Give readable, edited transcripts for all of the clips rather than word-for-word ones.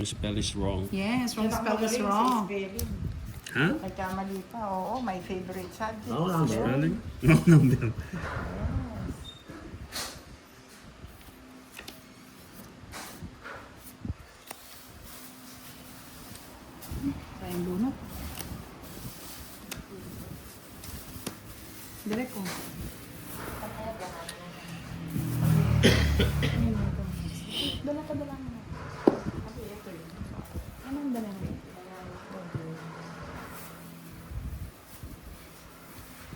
Spell is wrong. Yes, wrong spell is wrong. Huh? Nagkamali pa. Oo, my favorite subject. Oo, number. Spelling? Wrong number. Tayong lunok. Direk ko. Dala ka, dala mo. Anong dala mo?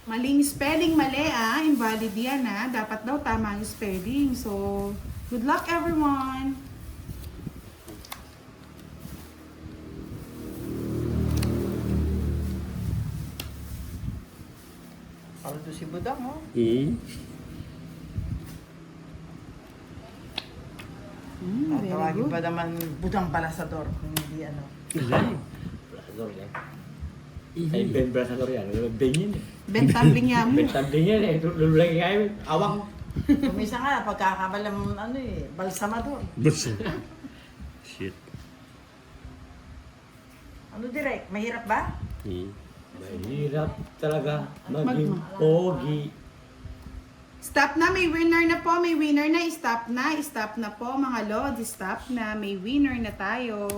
Maling spelling, mali invalid yan Dapat daw tama yung spelling. So, good luck everyone! Ano to si Budang, oh? Very Tawagin good. pa naman Budang Palasador. Kung hindi ano. Brasador yan. Ay, Ben Brasador yan. Ben yan eh. Bentambling niya mo. Ben Tanding yan eh. Lululagi kayo. Awang. Kumisa nga, pagkakabalang ano balsamador. Shit. Ano direct? Mahirap ba? Mahirap talaga maging pogi. Stop na, may winner na po, may winner na, stop na po mga lods, stop na, may winner na tayo.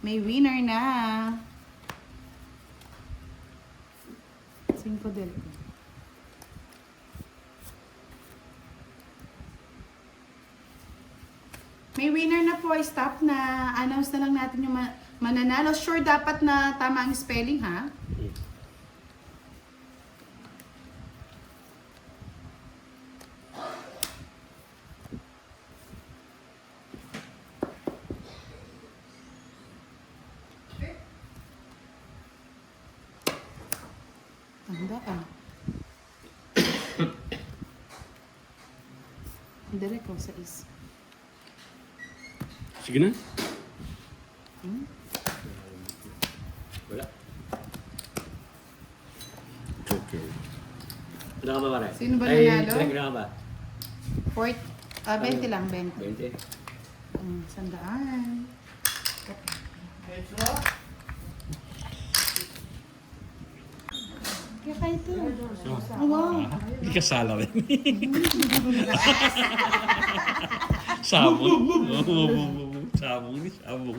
May winner na. 5 del. May winner na po, stop na. Announce na lang natin yung mananalo. Sure dapat na tama ang spelling ha? Tanda ka. Direct ko sa is. Sige na. Wala. Joker. Ano ka ba pare? Sino ba Ay, nanalo? Ay, ano ka ba? 20 lang, 20. 20. Sandaan. Kaya kayo ito. Oh, wow. Hindi ka sala rin. Sabong. Sabong ni sabong.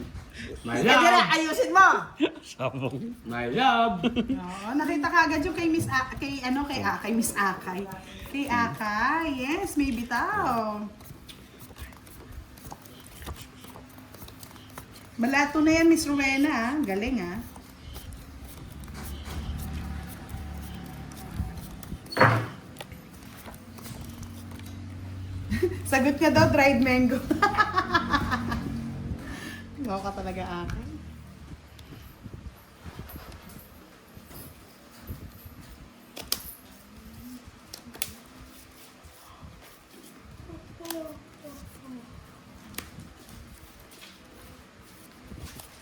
My Sige, direct, love! ayusin mo! Sabong. My love! Oo, nakita ka agad yung kay Miss kay Miss Akay. Kay Akay, yes, may bitaw. Malato na yan, Miss Rowena, galing Sagot niya daw, dried mango. Gawa ka talaga Akay.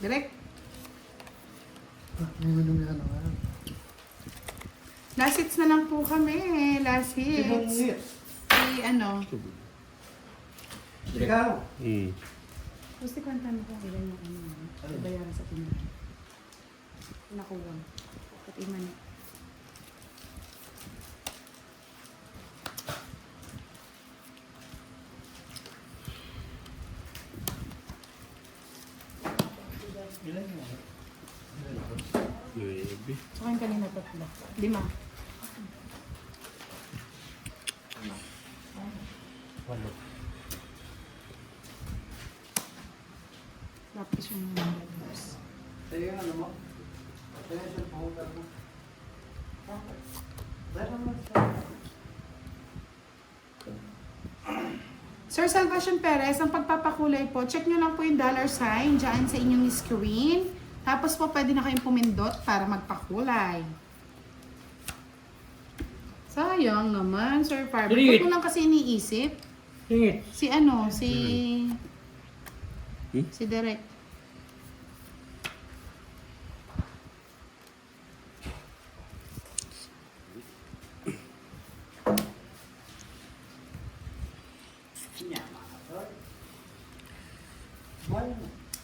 Direk. Last hits na lang po kami. Last hits. Ano? Ikaw. Gusto ko ang tanong ko. Ilan yung bayaran sa tindahan. Nakuha. Pati man. Baby. Saka yung kanina 3. 5. Tapos yung numbers. Sa'yo yung ano mo? Sa'yo yung cellphone mo? Sir Salvacion Perez, ang pagpapakulay po, check nyo lang po yung $sign dyan sa inyong screen. Tapos po, pwede na kayong pumindot para magpakulay. Sayang naman, Sir Farber. Singit. Ba't mo lang kasi iniisip? Singit. Si Derek.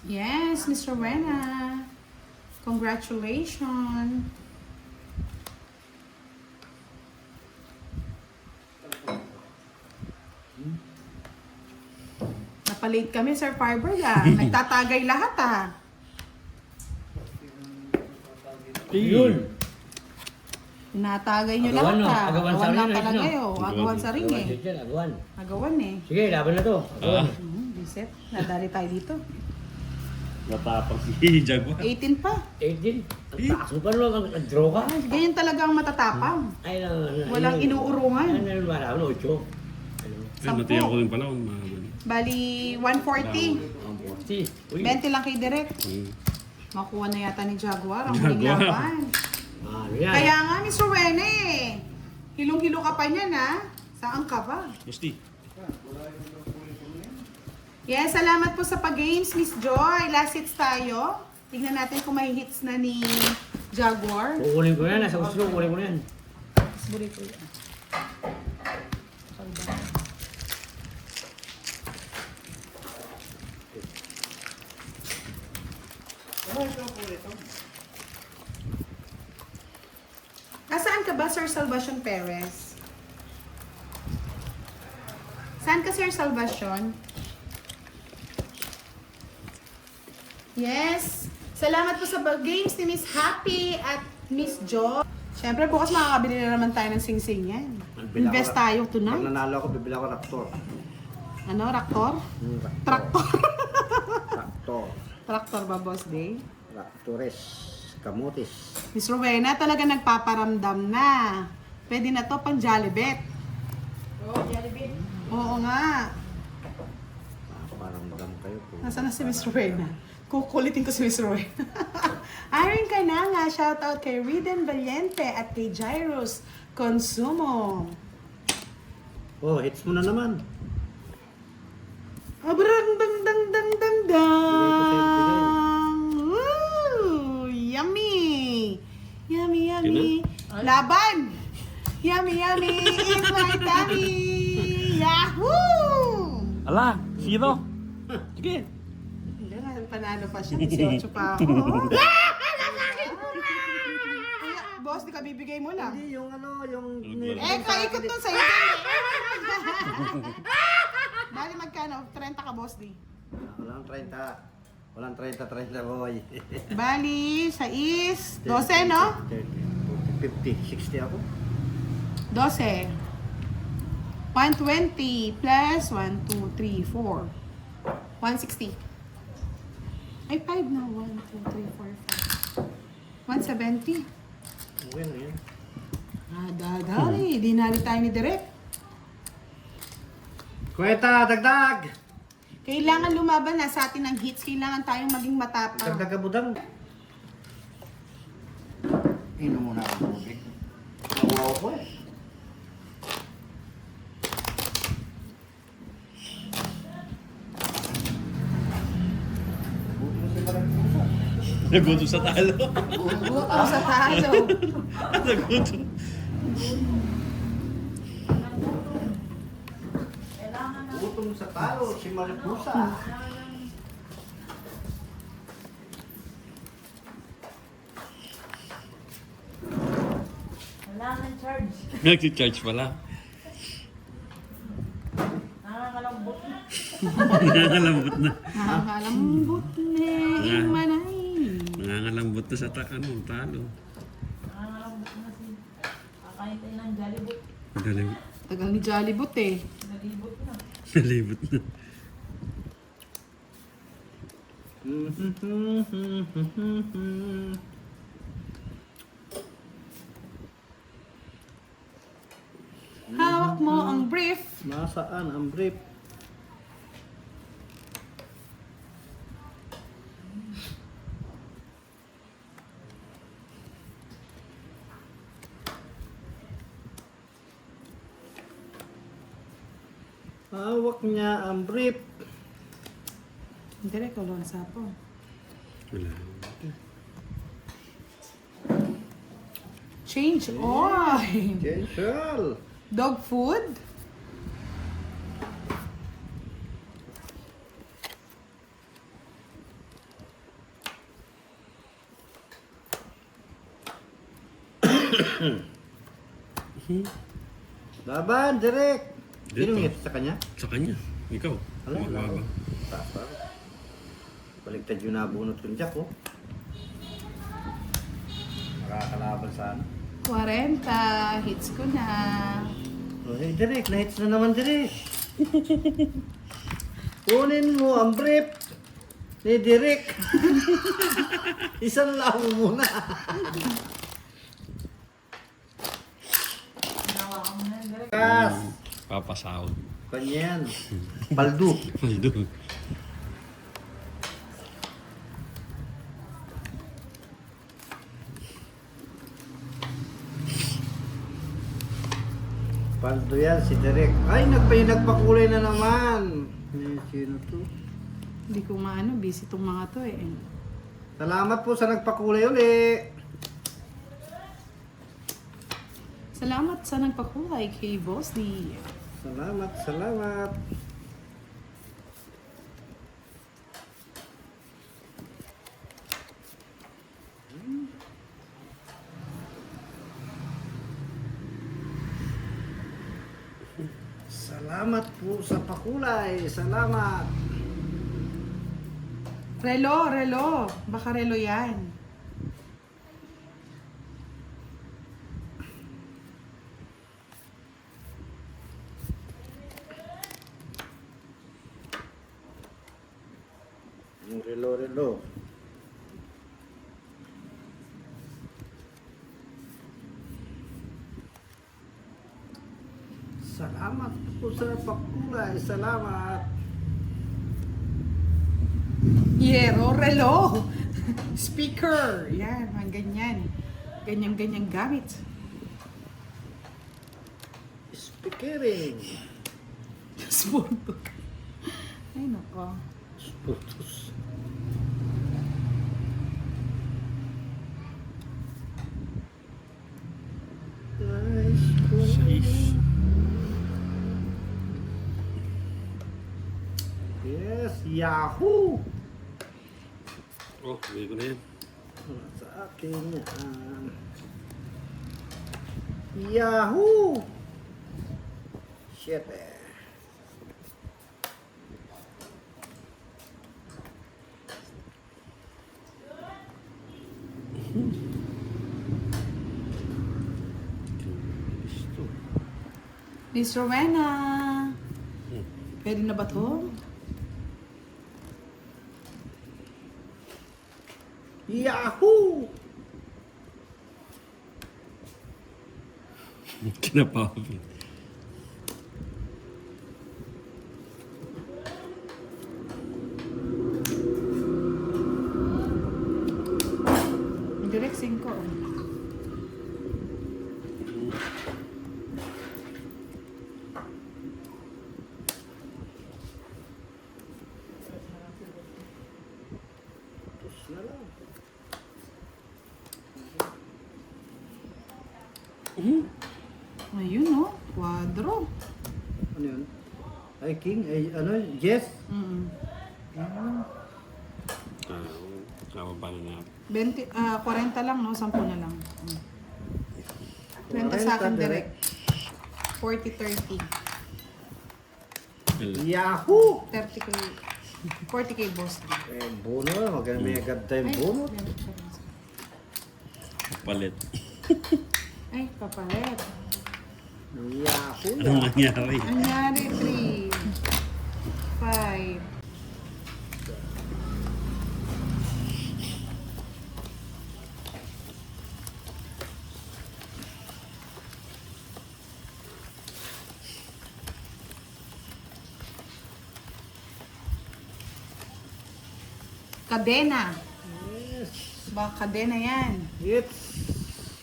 Yes. Yes, Miss Rowena. Congratulations. Napalate kami, Sir Fiber Nagtatagay lahat Yun. Natagay nyo Agawan, lahat no? Agawan sa Agawan lang rin, talaga no? yun. Agawan sa ring Agawan eh. dyan, agawan. Agawan eh. Sige, laban na to. Agawan. Biset, nadali tayo dito. Natapang si Jaguar. 18 pa. 18. Ang taas mo pa naman, ang-draw ka. Ay, ganyan talaga ang matatapang. Ay, Walang inuurungan. Ano, wala, 8. Ano? Ay, matiyan ko din pala. Bali, 140. Ang 40. Uy. 20 lang kay Direk. Makuha na yata ni Jaguar ang huling Jaguar. laban. Ano yan? Kaya nga, Miss Rowena eh. Hilong-hilo ka pa niyan Saan ka ba? Gusti. Yes, salamat po sa pag-games, Miss Joy. Last hits tayo. Tignan natin kung may hits na ni Jaguar. Kukunin ko yan. Nasa gusto ko, kukunin ko na yan. Buri ko yan. Nasaan ka ba, Sir Salvacion Perez? Saan ka, Sir Salvacion? Yes. Salamat po sa games ni Miss Happy at Miss Jo. Siyempre, bukas makakabili na naman tayo ng sing-sing yan. Invest tayo Pag tonight. nanalo ako, bibili ako Raptor. Ano, Raptor? Raptor. Traktor. Raptor. Traktor ba, Boss Day? Raptores. Kamutis. Miss Rowena talaga nagpaparamdam na. Pwede na to pang Jollibet. Oh, Jollibee. Oo nga. Parang dam kayo po. Nasaan na si Miss Rowena? Kukulitin ko si Miss Rowena. Iron ka na nga. Shoutout kay Riden Valiente at kay Jairus Consumo. Oh, hits mo na naman. Abrang dang dang dang dang dang. Woo! Yummy! Yummy, yummy. Laban! Yummy, yummy in my tummy! Yahoo! Ala, zero. Sige. Hindi nga, panalo pa siya. 18 pa ako. Ay, boss, di ka bibigay mo lang. Hindi, yung ano, yung... Eh, kaikot nun sa'yo. Bali, magkano? 30 ka, boss, di. Walang 30. Walang 30, boy. Bali, sa is 12, no? 50, 60 ako. 12. 120 plus 1, 2, 3, 4. 160. Ay, 5 na. 1, 2, 3, 4, 5. 170. Okay na yan. Dadali. Di nari tayo ni Direk. Kweta, dagdag! Kailangan lumaban na sa atin ng hits. Kailangan tayong maging matapang. Dagdag ka budang. Inom muna ako tubig. Nawawa ko eh. Naguto sa talo. Gutom sa talo. Naguto. Utong sa talo, si Maripusa. Wala nang charge. Nag-charge pala. Nakakalambot na. Nangangalambot na. Nakakalambot na imanay. Nangangalambot na sa talo. Nakakalambot na si... Kakain tayo ng Jollibee. Nalibot. Tagal ni Jollibot eh. Nalibot na. Nalibot na. Hawak mo ang brief. Nasaan ang brief? Hawak niya ang brief. Direk, wala sa po. Wala. Change oil. Gensel. Dog food. Laban, direct. Dito. Sino ngit sa kanya? Sa kanya. Ikaw. Wala, wala. Mababa. Taas pa. Baligtad yung nabunot yung jack, oh. Makakalaban sana. 40. Hits ko na. Oh, hey, direct. Na-hits na naman, direct. Kunin mo ang brief ni Direk. Isang lang muna. Ginawa ko na yan, direct. Kas. Papasahod. Kanyan. Paldo. Paldo. Paldo yan si Direk. Ay, nagpakulay na naman. Eh, sino to? Hindi ko maano, busy tong mga to eh. Salamat po sa nagpakulay uli. Salamat sa nagpakulay kay Boss D. Salamat, salamat. Salamat po sa pakulay. Salamat. Relo. Baka relo yan. Yung relo. Salamat po sa pakulay. Salamat. Relo. Speaker. Yan, mga ganyan. Ganyan gamit. Speakering. Spurto. Ay, nako. Putus. Yes, Yahoo! Oh, bigay ko na yan. Sa akin yan. Yahoo! Shit eh. Gusto. Miss Rowena. Pwede na ba to? Yahoo! Kinapaw. Direct 5. Putus na lang. Ayun, no? Quadro. Ano yun? Ay, King? Ay, ano? Yes? Mm. Kababa na nga. 40 lang, no? 10 na lang. 20 sa akin 40 direct. 40-30. Yahoo! 30k. 40k boss. Eh, bono. Maganda may agad tayong bono. Palit. Ay, papalit. Yahoo! Anong nangyari? Anyari 3. 5. Kadena. Yes. Ba, kadena yan. It's...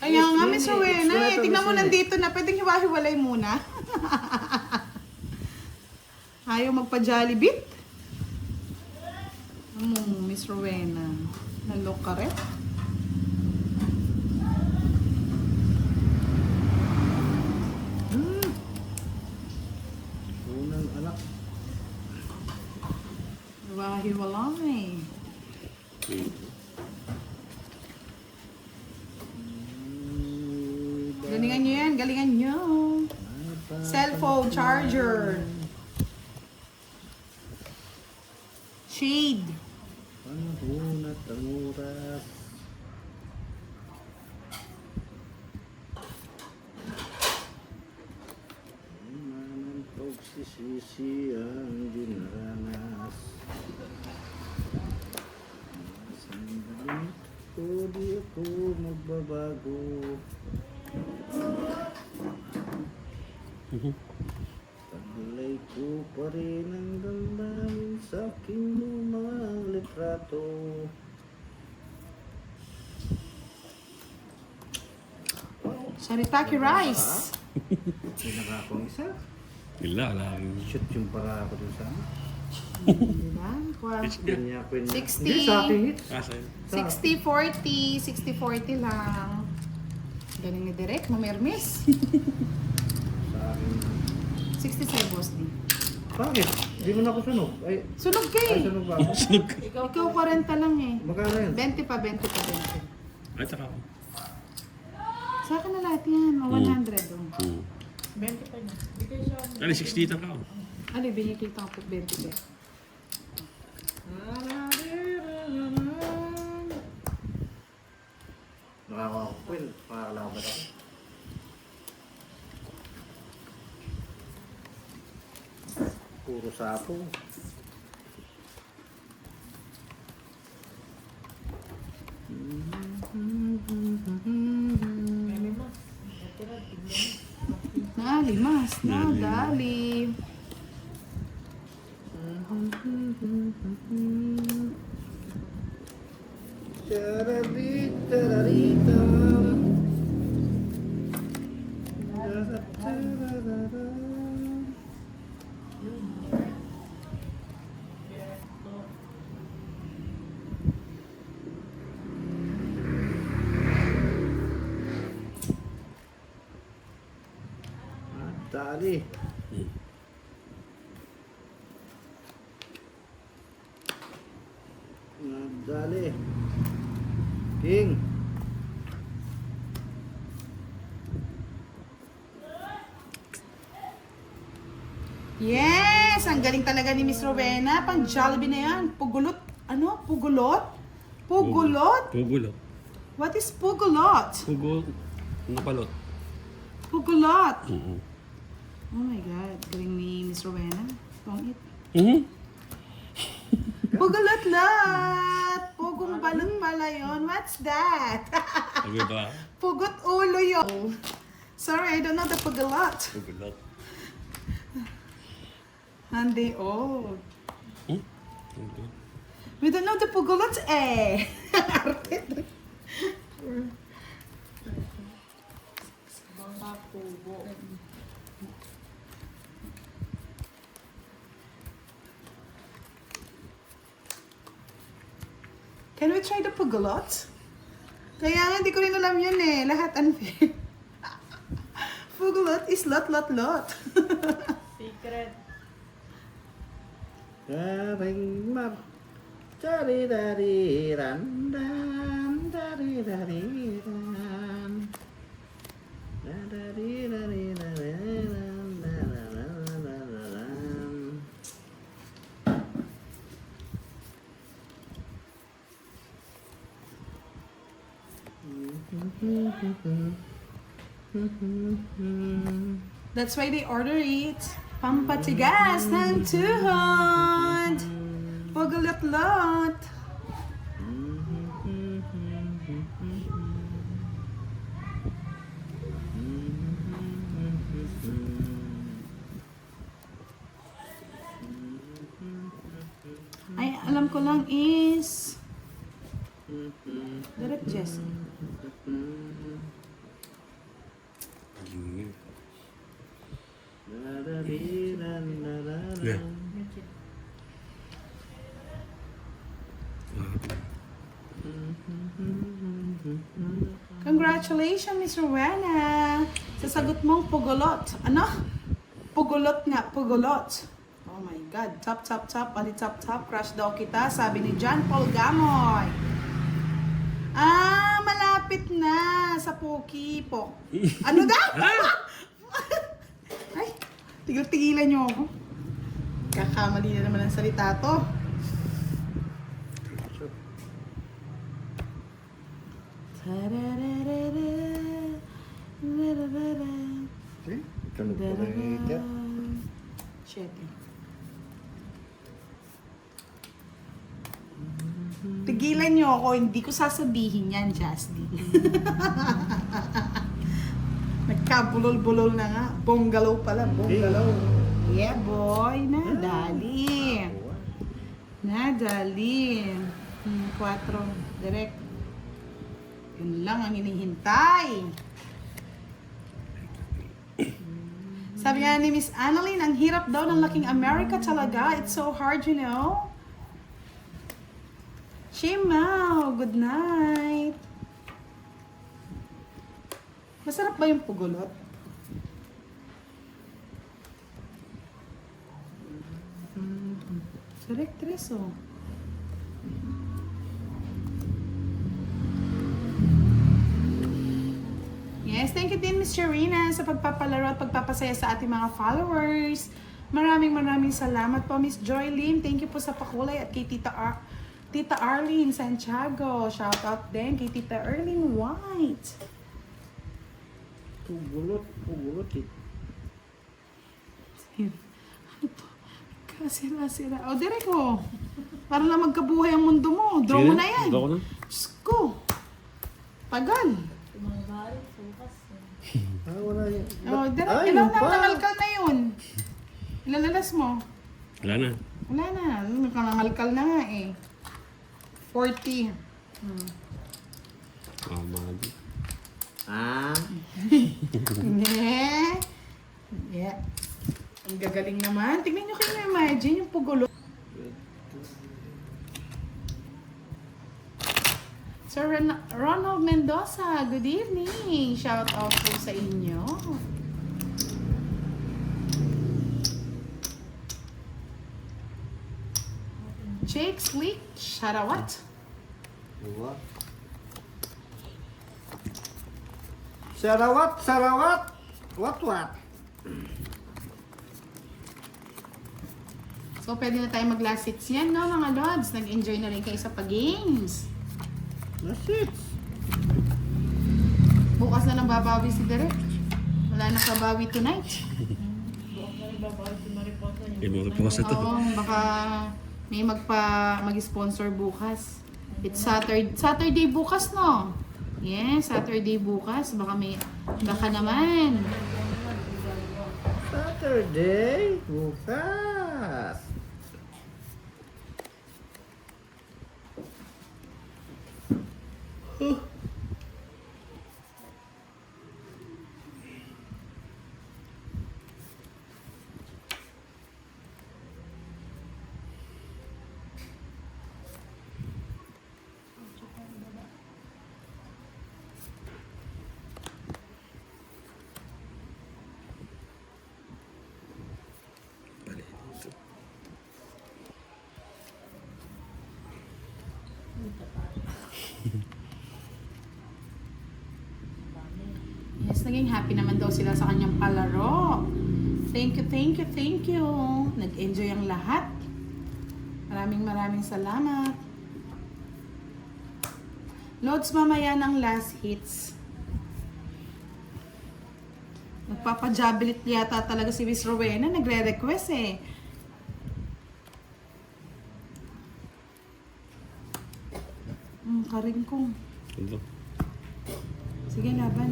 Kaya nga, Miss It's Rowena, Renata, tingnan mo Miss nandito na. Pwedeng hiwa-hiwalay muna. Ayaw magpa-Jollibee? Miss Rowena. Nalok ka rin? Unang anak. Hiwa-hiwalay. galingan nyo. Cellphone charger. Shade. Panahon at ang oras. Ang pagsisisi ang dinaranas. Sandali ko di ako magbabago. Taglay ko pa rin ang damdamin sa aking lumang litrato. Sharitaki rice. Pinakakong isa. Wala, wala. Shoot yung para ako dun sa ano. Diba? Kanya ko yun. 60. Hindi sa akin hits. Ah, sa'yo. 60-40. 60-40 lang. Galing ni Direk, mamermis. Sa akin. 60 sa'yo, boss D. Bakit? Hindi mo na ako sunog. Ay, Sunog ka ay eh. sunog ba ako? Ikaw 40 lang eh. Magkano yun? 20 pa, 20 pa, 20. Ay, taka ko. Sa akin na lahat yan, 100 oh. 20 pa niya. Bigay siya. Ano, 60 taka ko. Ano, binigkita ko po 20 ba? Nakakawa ko po yun. Pakakalabat ako. Puro sapo. May lima. Natira, tignan mo. Nalimas, nadali. Chararita. Dali. Dali. King. Yes! Ang galing talaga ni Miss Rowena. Pang Jollibee na yan. Pugulot. Ano? Pugulot? Pugulot? Pugulot. What is pugulot? Pugulot. Napalot. Pugulot. Oo. Oh my God. Galing ni Miss Rowena. Don't eat. Pugulot-lot! Pugong balot pala yun. What's that? Sabi ba? Pugot ulo yun. Sorry, I don't know the pugulot. Pugulot. Handi, oh. Pugulot. We don't know the pugulot eh. Mga pugo. Can we try the pugulot? Kaya nga, hindi ko rin alam yun eh. Lahat unfair. Pugulot is lot. Secret. Daring mar. Dari dari ran dan dari dari ran. Dari dari dari ran ran. That's why they order it. Pampatigas ng tuhod. Pugulot-lot. Ay, alam ko lang is Direct Jessie. Yeah. Congratulations, Miss Rowena! Sa sagot mong pugulot. Ano? Pugulot nga, pugulot. Oh my God. Top. Ali top. Crush daw kita, sabi ni John Paul Gamoy. Ah, malapit na sa Poki po. Ano daw? Ay, tigil-tigilan niyo ako. Kakamali na naman ang salita to. Eh, tunog pa rin yung heater. 7. Tigilan niyo ako, hindi ko sasabihin yan, Jasdy. Nagkabulol-bulol na nga. Bonggalaw pala, bonggalaw. Yeah, boy. Nadali. Nadali. 4. Direct. Yun lang ang hinihintay. Sabi nga ni Miss Annalyn, ang hirap daw ng laking America talaga. It's so hard, you know. Shimao, good night. Masarap ba yung pugulot? Direct tres, oh. Yes, thank you din, Miss Sharina, sa pagpapalaro at pagpapasaya sa ating mga followers. Maraming salamat po, Miss Joylyn. Thank you po sa pakulay at kay Tita Arlene Santiago. Shout out din kay Tita Erlene White. Pugulot eh. Ano to? Kasira-sira. O, direk mo. Para lang magkabuhay ang mundo mo. Draw mo na yan. Draw ko na. Diyos ko. Tagal. Tumanggalit, bukas. Ah, wala yun. O, direk. Ay, Ilan yun na pa. nangalkal na yun? Ilalalas mo? Wala na. Wala na. Nangalkal na nga eh. 40. Mali. Ah, Ne? Yeah. Ang gagaling naman. Tignan nyo kayo imagine yung pugulo. Sir Ronald Mendoza, good evening. Shout out po sa inyo. Jake Slick, Sharawat. diba? Sarawat. What? So, pwede na tayo mag-last hits yan, no, mga lods? Nag-enjoy na rin kayo sa pag-games. That's it. Bukas na lang babawi si Derek. Wala na kabawi tonight. Bukas na rin babalik si Mariposa niyo. Eh, mga puwas na to. Oo, baka may mag-sponsor bukas. It's Saturday bukas, no? Yes, Saturday bukas. Baka naman. Saturday, bukas. Yes, naging happy naman daw sila sa kanyang palaro. Thank you. Nag-enjoy ang lahat. Maraming salamat. Loads mamaya ng last hits. Nagpapajabilit yata talaga si Miss Rowena. Nagre-request eh. Karingkong. Ito. Sige, laban.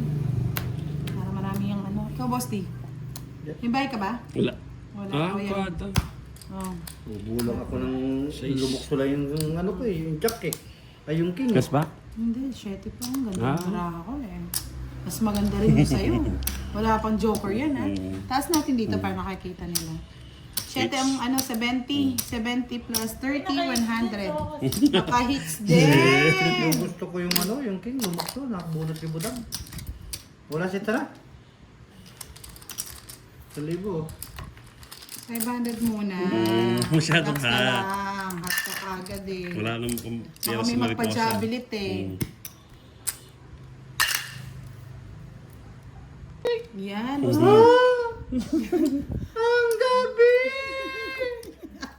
Para marami yung ano. Ikaw, Boss D. May bahay ka ba? Wala. Wala. Ah, Ako yan. kada. Oh. Bubulang ako ng Size. lumukso lang yung ano ko eh, yung jack eh. Ay, yung king. Gas ba? Hindi, 7 pa. Ang ganda Ah. ng baraha ko eh. Mas maganda rin yung sa'yo. Wala pang joker yan ha. Taas natin dito para makikita nila. 7 ang ano, 70. 70 plus 30, 100. Naka-hits din. Yung gusto ko yung ano, yung king, lumukso, nakabunot si Budang. Wala si Tara. 1,000. 500 muna. Masyadong Relax ka hot. lang. Hot ka agad eh. Wala nang Baka may magpajabilit eh. Yan. Ang gabi!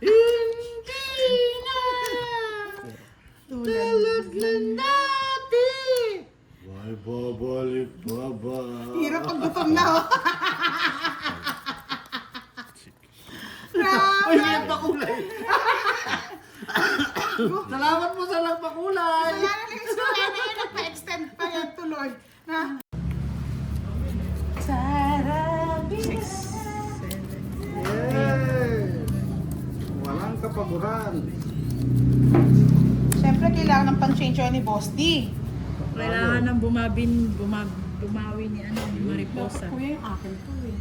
Hindi na! Tulad ng dati! May babalik pa ba? Hirap pag gutom na, oh. Ay, nagpakulay! Salamat po sa nagpakulay! Kaya na yun, nagpa-extend pa yan tuloy. Na? Yes! Walang kapaguran. Siyempre, kailangan ng pang-change oil ni Boss D. Kailangan ng bumawi ni Mariposa. Kuya, yung akin to eh.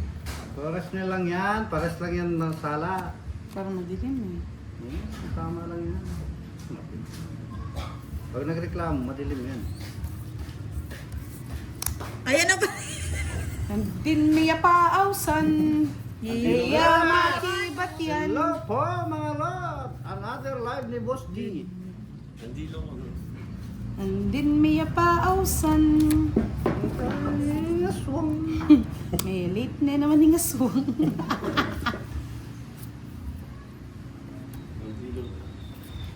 Pares na lang yan. Pares lang yan ng sala. Parang madilim eh. Tama lang yan. Pag nagreklamo, madilim yan. Ayan na ba? Nandin miya paausan. Iya makibat yan. Hello po mga lord! Another live ni Boss D. Nandin miya paausan. Ay, aswang. May late na naman yung aswang.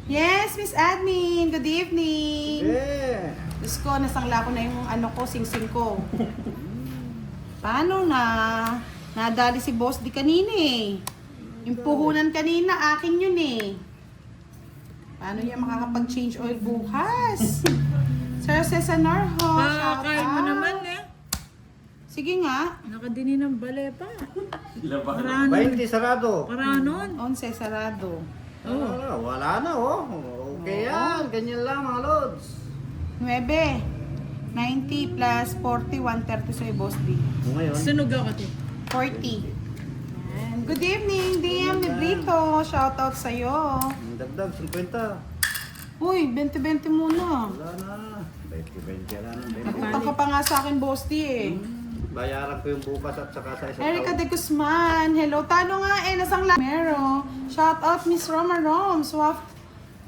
Yes, Miss Admin. Good evening. Yeah. Diyos ko, nasangla ko na yung ano ko, sing-sing ko. Paano na? Nadali si Boss di kanina eh. Yung puhunan kanina, akin yun eh. Paano niya makakapag-change oil bukas? Sir Cesar ho, shout Kakain mo out. naman eh. Sige nga. Nakadini ng bale pa. 20 sarado. Para nun. 11 sarado. Wala na oh. Okay yan. Ganyan lang mga lods. 9. 90 plus 40, 130 sa'yo, Boss D. Ngayon, Sunog ako to. 40. Yan. Good evening, DM ni Brito. Shout out sa'yo. ang dagdag 50. Uy, 20-20 muna. Wala na. 20-20 wala na. 20. Nagpunta ka pa nga sa akin, Boss D eh. Bayaran ko yung bukas at saka sa isang Erica taon. de Guzman. Hello, tano nga eh, nasang Mero. Shout out Miss Roma Roms.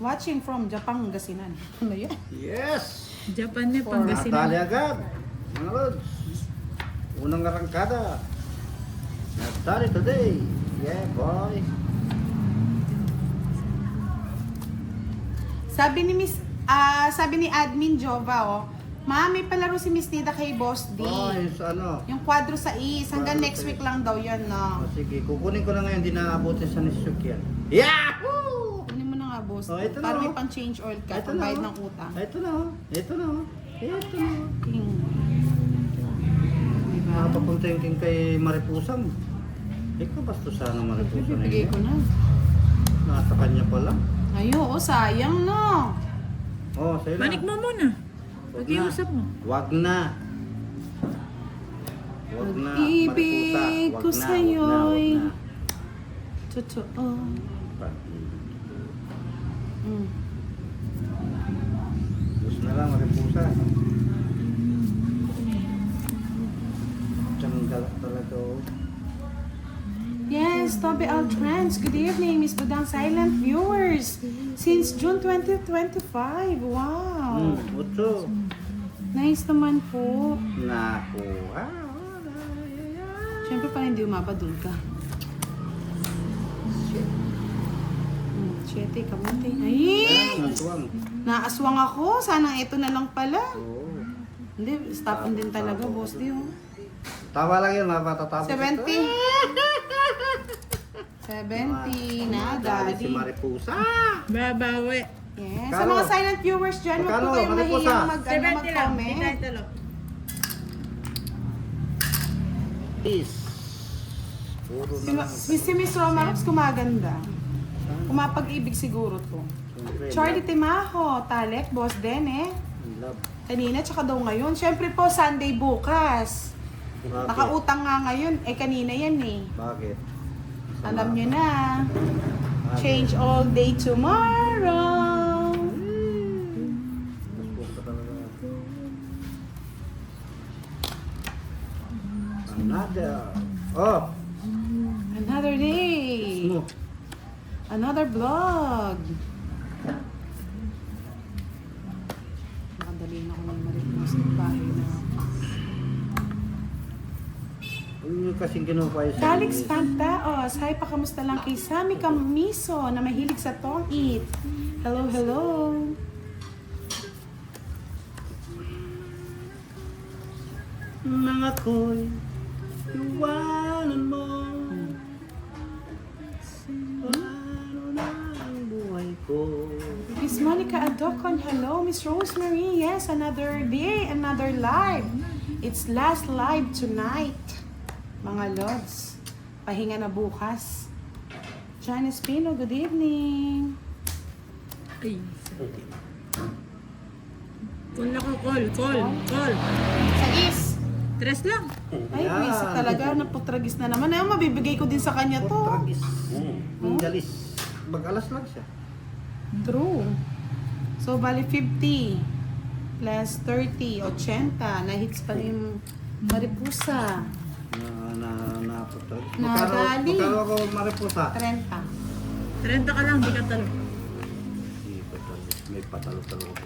Watching from Japan, Gasinan. Ano yan? Yes! Japan eh, For- Natali Pangasinan. agad. Mga lods. Unang arangkada. Natali today. Yeah, boy. Sabi ni Admin Jova, oh, Ma, may palaro si Miss Nida kay Boss D. Oh, yung sa ano. Yung kwadro sa is, hanggang Kwadro next sa week is. lang daw yun, no? Oh, sige, kukunin ko na ngayon. Di naaabutin sa nisuk yan. Yahoo! Kunin mo na nga, Boss. Oh, ito na, Para oh. may pang-change oil ka, Ito na, pambayad oh. ng utang. Ito na, oh. Ito na, oh. Ito na, oh. King. Diba? Nakapapunta yung king kay Maripusang. Ikaw basto sana Maripusang na Bibigay yun. ko na. Nasa kanya pala. Ay, oo, sayang, no? Oh, sa'yo na. Manik mo muna. Wag Pag-iusap mo. Wag na. Wag na. Pag-ibig Maripusa. ko Wag na, sa'yo'y wag na, totoo. wag na. Mm. Gusto na lang Maripusa. Tiyanggal talaga oh. Yes, Toby Altrans. Good evening, Miss Budang Silent viewers. Since June 2025. Wow. Utso. Nice naman po. Naku. Siyempre pa hindi umapadul ka. Siyete, kamuti. Ay! Natuwang. Naaswang ako. Sana ito na lang pala. Oo. Hindi, stop din talaga, boss. Di, oh. Tawa lang yun, mapatatapos. 70. 70 na, Daddy. Si daddy. Maripusa. Babawi. Yes. Sa Magkano? mga silent viewers dyan, wag po Magkano? kayong Mariposa? mahiyang 70 lang. mag-comment. Hindi tayo talo. Peace. Puro na lang. Si Miss Roma Rops gumaganda. Kumapag-ibig siguro to. Charlie Timaho, Talek, boss din eh. Love. Kanina tsaka daw ngayon. Siyempre po, Sunday bukas. Bakit? Nakautang nga ngayon. Eh, kanina yan eh. Bakit? Alam nyo na. Change all day tomorrow. Another. Oh. Another day. Smooth. Another vlog. Nakadali na ako ng mariposa ng bahay na. Yung kasing kinuha yung Calix Pantaos. Hi, pakamusta lang kay Sammy Camiso na mahilig sa Tong Eat. Hello, hello. Mga ko'y iwanan mo. Ano na ang buhay ko? Miss Monica Adocon, hello. Miss Rosemary, yes, another day, another live. It's last live tonight. Mga lods, pahinga na bukas. Janice Pino, good evening. Ay, call ako, call. Sais. Tres lang. Ay, Yan. busy talaga. Naputragis na naman. Ay, mabibigay ko din sa kanya to. Tragis. Ang galis. Mag-alas lang siya. True. So, bali 50 plus 30, 80. Na-hits pa rin yung maripusa. Tragis. Nagali. Magkano ako mariposa? 30. 30 ka lang, di ka talo. May patalo-talo ko.